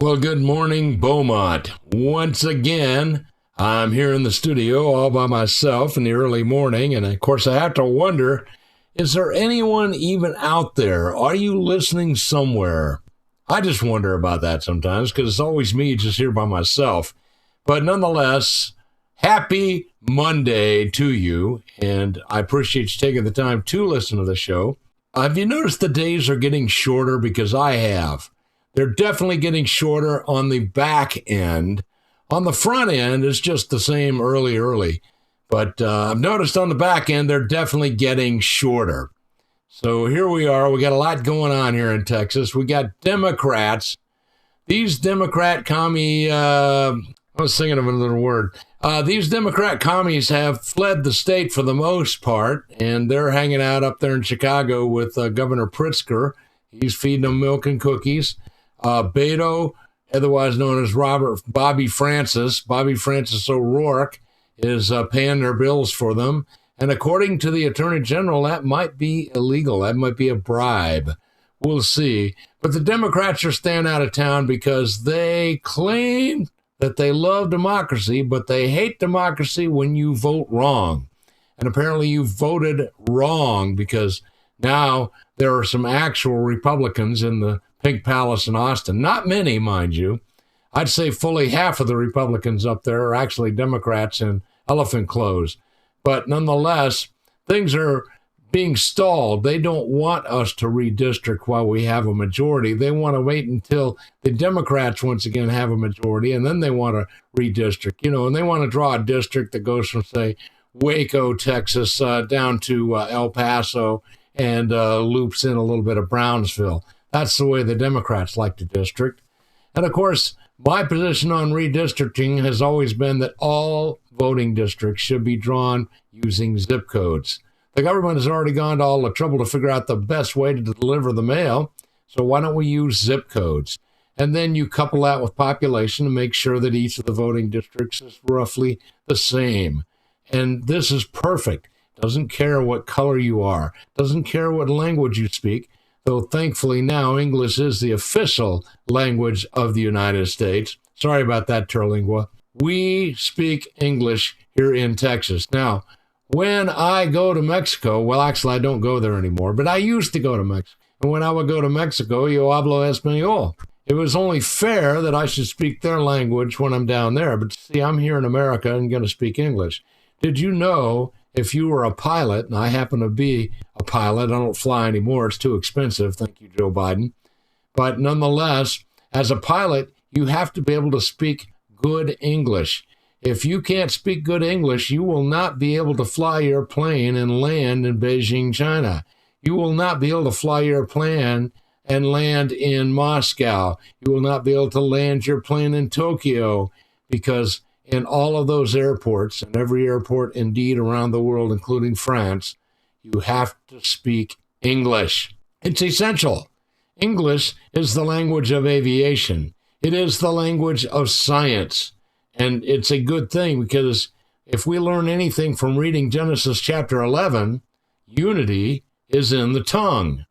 Well, good morning, Beaumont. Once again, I'm here in the studio all by myself in the early morning, and of course I have to wonder, is there anyone even out there? Are you listening somewhere? I just wonder about that sometimes because it's always me just here by myself. But nonetheless, happy Monday to you, and I appreciate you taking the time to listen to the show. Have you noticed the days are getting shorter? Because I have. They're definitely getting shorter on the back end. On the front end, it's just the same early. But I've noticed on the back end, they're definitely getting shorter. So here we are. We got a lot going on here in Texas. We got Democrats. These Democrat commie, I was thinking of another word. These Democrat commies have fled the state for the most part, and they're hanging out up there in Chicago with Governor Pritzker. He's feeding them milk and cookies. Beto, otherwise known as Bobby Francis O'Rourke, is paying their bills for them. And according to the Attorney General, that might be illegal. That might be a bribe. We'll see. But the Democrats are staying out of town because they claim that they love democracy, but they hate democracy when you vote wrong. And apparently you voted wrong because now there are some actual Republicans in the Pink Palace in Austin. Not many, mind you. I'd say fully half of the Republicans up there are actually Democrats in elephant clothes. But nonetheless, things are being stalled. They don't want us to redistrict while we have a majority. They want to wait until the Democrats once again have a majority, and then they want to redistrict, and they want to draw a district that goes from, say, Waco, Texas, down to El Paso and loops in a little bit of Brownsville. That's the way the Democrats like to district. And, of course, my position on redistricting has always been that all voting districts should be drawn using zip codes. The government has already gone to all the trouble to figure out the best way to deliver the mail, so why don't we use zip codes? And then you couple that with population to make sure that each of the voting districts is roughly the same. And this is perfect. Doesn't care what color you are. Doesn't care what language you speak. Though thankfully now English is the official language of the United States. Sorry about that, Terlingua. We speak English here in Texas. Now, when I go to Mexico, well, actually, I don't go there anymore, but I used to go to Mexico. And when I would go to Mexico, yo hablo español. It was only fair that I should speak their language when I'm down there. But see, I'm here in America and going to speak English. Did you know if you were a pilot, and I happen to be a pilot, I don't fly anymore, it's too expensive, thank you, Joe Biden. But nonetheless, as a pilot, you have to be able to speak good English. If you can't speak good English, you will not be able to fly your plane and land in Beijing, China. You will not be able to fly your plane and land in Moscow. You will not be able to land your plane in Tokyo because in all of those airports, and every airport indeed around the world, including France, you have to speak English. It's essential. English is the language of aviation. It is the language of science. And it's a good thing because if we learn anything from reading Genesis chapter 11, unity is in the tongue.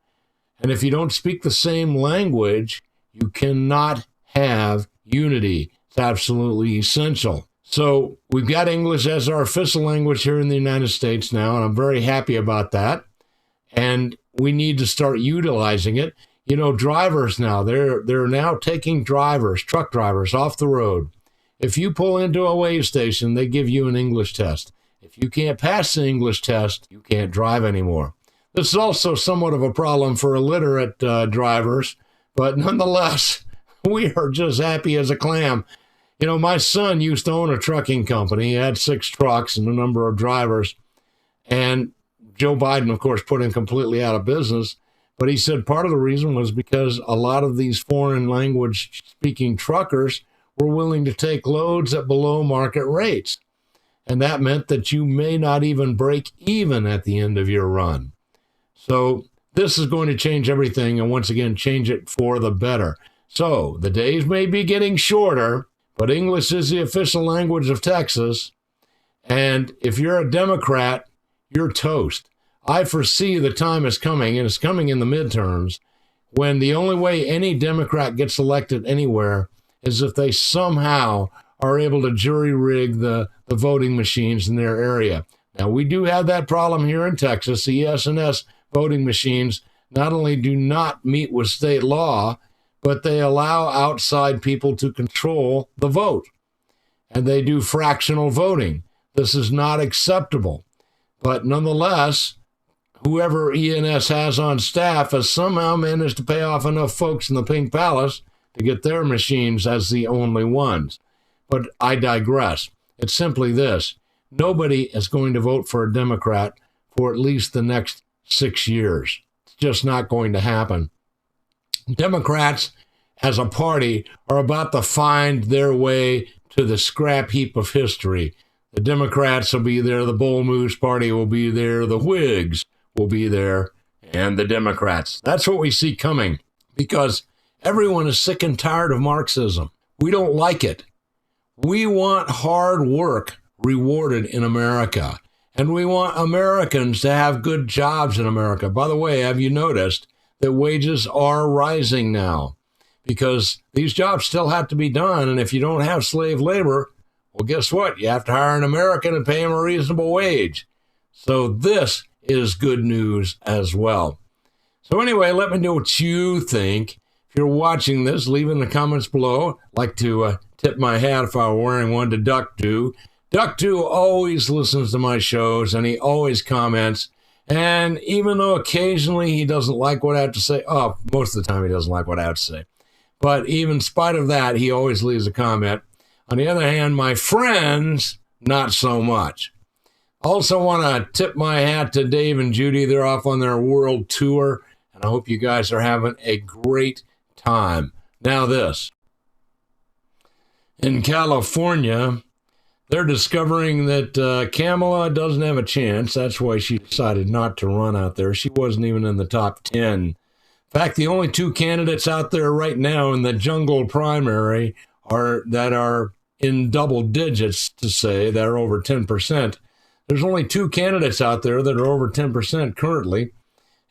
And if you don't speak the same language, you cannot have unity. It's absolutely essential. So we've got English as our official language here in the United States now, and I'm very happy about that. And we need to start utilizing it. Drivers now, they're now taking truck drivers off the road. If you pull into a weigh station, they give you an English test. If you can't pass the English test, you can't drive anymore. This is also somewhat of a problem for illiterate drivers, but nonetheless, we are just happy as a clam. My son used to own a trucking company. He had 6 trucks and a number of drivers. And Joe Biden, of course, put him completely out of business. But he said part of the reason was because a lot of these foreign language speaking truckers were willing to take loads at below market rates. And that meant that you may not even break even at the end of your run. So this is going to change everything and once again change it for the better. So the days may be getting shorter, but English is the official language of Texas. And if you're a Democrat, you're toast. I foresee the time is coming, and it's coming in the midterms, when the only way any Democrat gets elected anywhere is if they somehow are able to jury rig the voting machines in their area. Now, we do have that problem here in Texas. The ES&S voting machines not only do not meet with state law, but they allow outside people to control the vote. And they do fractional voting. This is not acceptable. But nonetheless, whoever ENS has on staff has somehow managed to pay off enough folks in the Pink Palace to get their machines as the only ones. But I digress. It's simply this. Nobody is going to vote for a Democrat for at least the next 6 years. It's just not going to happen. Democrats, as a party, are about to find their way to the scrap heap of history. The Democrats will be there, the Bull Moose Party will be there, the Whigs will be there, and the Democrats. That's what we see coming, because everyone is sick and tired of Marxism. We don't like it. We want hard work rewarded in America, and we want Americans to have good jobs in America. By the way, have you noticed that wages are rising now? Because these jobs still have to be done, and if you don't have slave labor, well, guess what? You have to hire an American and pay him a reasonable wage. So this is good news as well. So anyway, let me know what you think. If you're watching this, leave in the comments below. I'd like to tip my hat, if I were wearing one, to Duck 2. Duck 2 always listens to my shows, and he always comments. And even though occasionally he doesn't like what I have to say, most of the time he doesn't like what I have to say. But even in spite of that, he always leaves a comment. On the other hand, my friends, not so much. Also want to tip my hat to Dave and Judy. They're off on their world tour, and I hope you guys are having a great time. Now this. In California, they're discovering that Kamala doesn't have a chance. That's why she decided not to run out there. She wasn't even in the top 10. In fact, the only two candidates out there right now in the jungle primary that are in double digits, to say, that are over 10%. There's only two candidates out there that are over 10% currently,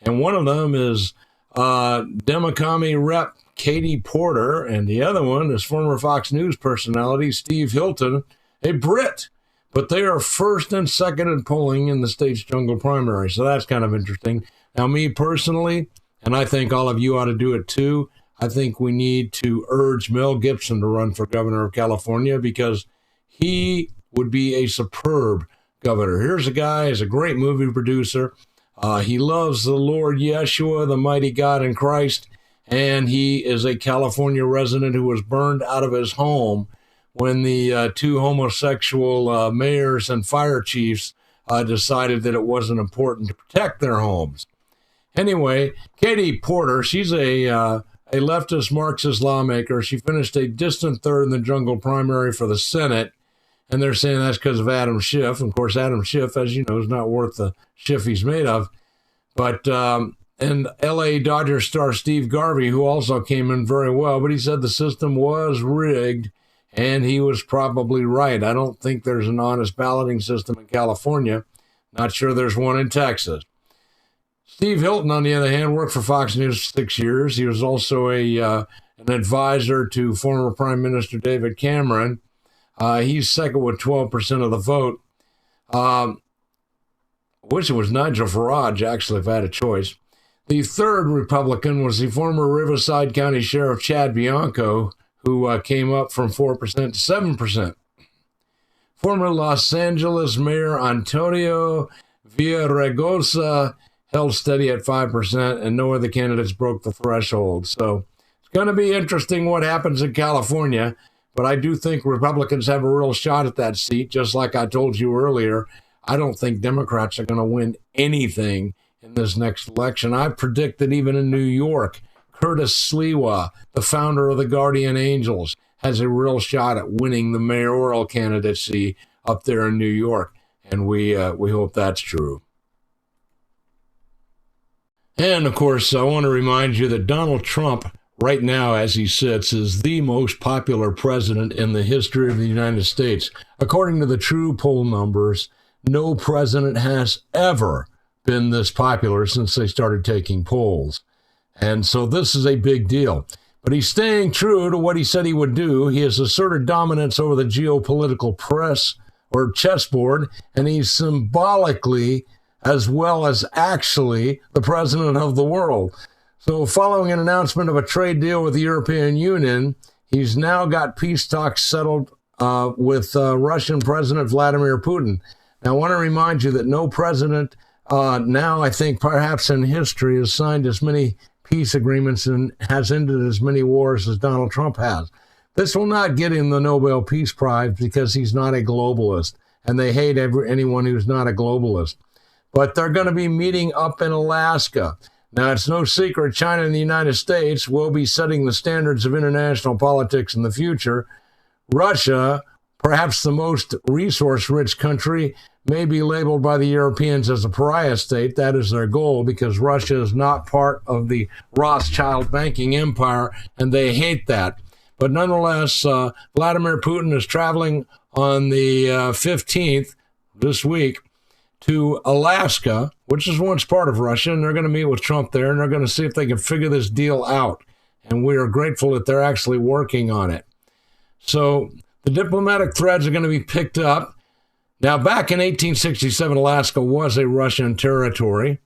and one of them is Democratic Rep Katie Porter, and the other one is former Fox News personality Steve Hilton, a Brit. But they are first and second in polling in the state's jungle primary, so that's kind of interesting. Now, me personally, and I think all of you ought to do it too, I think we need to urge Mel Gibson to run for governor of California, because he would be a superb governor. Here's a guy, he's a great movie producer. He loves the Lord Yeshua, the mighty God in Christ, and he is a California resident who was burned out of his home when the two homosexual mayors and fire chiefs decided that it wasn't important to protect their homes. Anyway, Katie Porter, she's a leftist Marxist lawmaker. She finished a distant third in the jungle primary for the Senate, and they're saying that's because of Adam Schiff. Of course, Adam Schiff, as you know, is not worth the Schiff he's made of. But, and L.A. Dodgers star Steve Garvey, who also came in very well, but he said the system was rigged, and he was probably right. I don't think there's an honest balloting system in California. Not sure there's one in Texas. Steve Hilton, on the other hand, worked for Fox News for 6 years. He was also an advisor to former Prime Minister David Cameron. He's second with 12% of the vote. I wish it was Nigel Farage, actually, if I had a choice. The third Republican was the former Riverside County Sheriff Chad Bianco, who came up from 4% to 7%. Former Los Angeles Mayor Antonio Villaraigosa held steady at 5%, and no other candidates broke the threshold. So it's going to be interesting what happens in California, but I do think Republicans have a real shot at that seat. Just like I told you earlier, I don't think Democrats are going to win anything in this next election. I predict that even in New York, Curtis Sliwa, the founder of the Guardian Angels, has a real shot at winning the mayoral candidacy up there in New York, and we hope that's true. And, of course, I want to remind you that Donald Trump, right now as he sits, is the most popular president in the history of the United States. According to the true poll numbers, no president has ever been this popular since they started taking polls. And so this is a big deal. But he's staying true to what he said he would do. He has asserted dominance over the geopolitical press or chessboard, and he's symbolically as well as actually the president of the world. So following an announcement of a trade deal with the European Union, he's now got peace talks settled with Russian President Vladimir Putin. Now, I want to remind you that no president now, I think, perhaps in history, has signed as many peace agreements and has ended as many wars as Donald Trump has. This will not get him the Nobel Peace Prize because he's not a globalist, and they hate anyone who's not a globalist. But they're going to be meeting up in Alaska. Now, it's no secret China and the United States will be setting the standards of international politics in the future. Russia, perhaps the most resource-rich country, may be labeled by the Europeans as a pariah state. That is their goal because Russia is not part of the Rothschild banking empire, and they hate that. But nonetheless, Vladimir Putin is traveling on the 15th this week to Alaska, which is once part of Russia, and they're going to meet with Trump there, and they're going to see if they can figure this deal out. And we are grateful that they're actually working on it. So the diplomatic threads are going to be picked up. Now, back in 1867, Alaska was a Russian territory,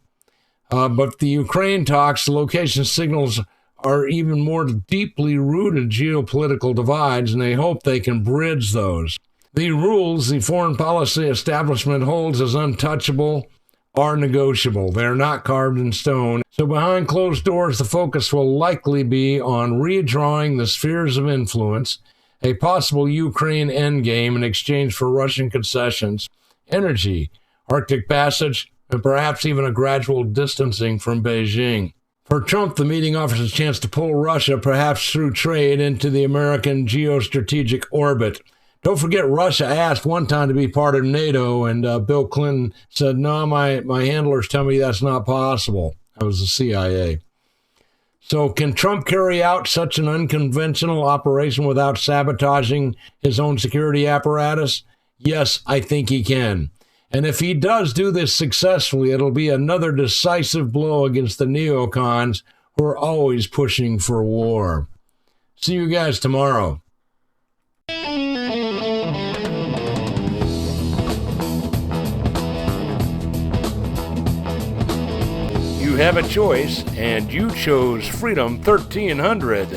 but the Ukraine talks, the location signals are even more deeply rooted geopolitical divides, and they hope they can bridge those. The rules the foreign policy establishment holds as untouchable are negotiable. They're not carved in stone. So behind closed doors, the focus will likely be on redrawing the spheres of influence, a possible Ukraine endgame in exchange for Russian concessions, energy, Arctic passage, and perhaps even a gradual distancing from Beijing. For Trump, the meeting offers a chance to pull Russia, perhaps through trade, into the American geostrategic orbit. Don't forget, Russia asked one time to be part of NATO, and Bill Clinton said, no, my handlers tell me that's not possible. That was the CIA. So can Trump carry out such an unconventional operation without sabotaging his own security apparatus? Yes, I think he can. And if he does do this successfully, it'll be another decisive blow against the neocons who are always pushing for war. See you guys tomorrow. You have a choice, and you chose Freedom 1300.